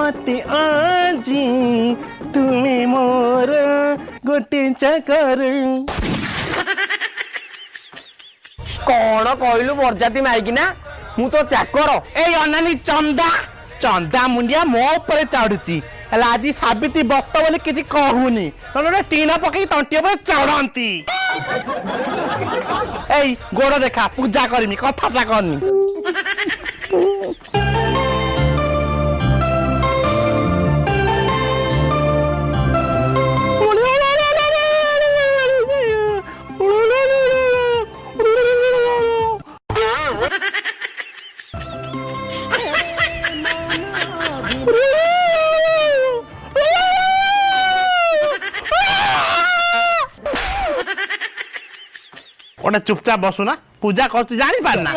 मते आजी तुम्हें मोर गोटे चाकर कौन कहलु बरजाती माइकिना मु तो चाकर ए अनानी चंदा चंदा मुंडिया मो ऊपर चढ़ुची आज साबित्री बस्त बोली किसी कहूनी नोटे टीन पकई तंटी उपर चढ़ती ए गोड़ देखा पूजा करमी कथा करनी चुपचाप बसुना पूजा कर जानी पारना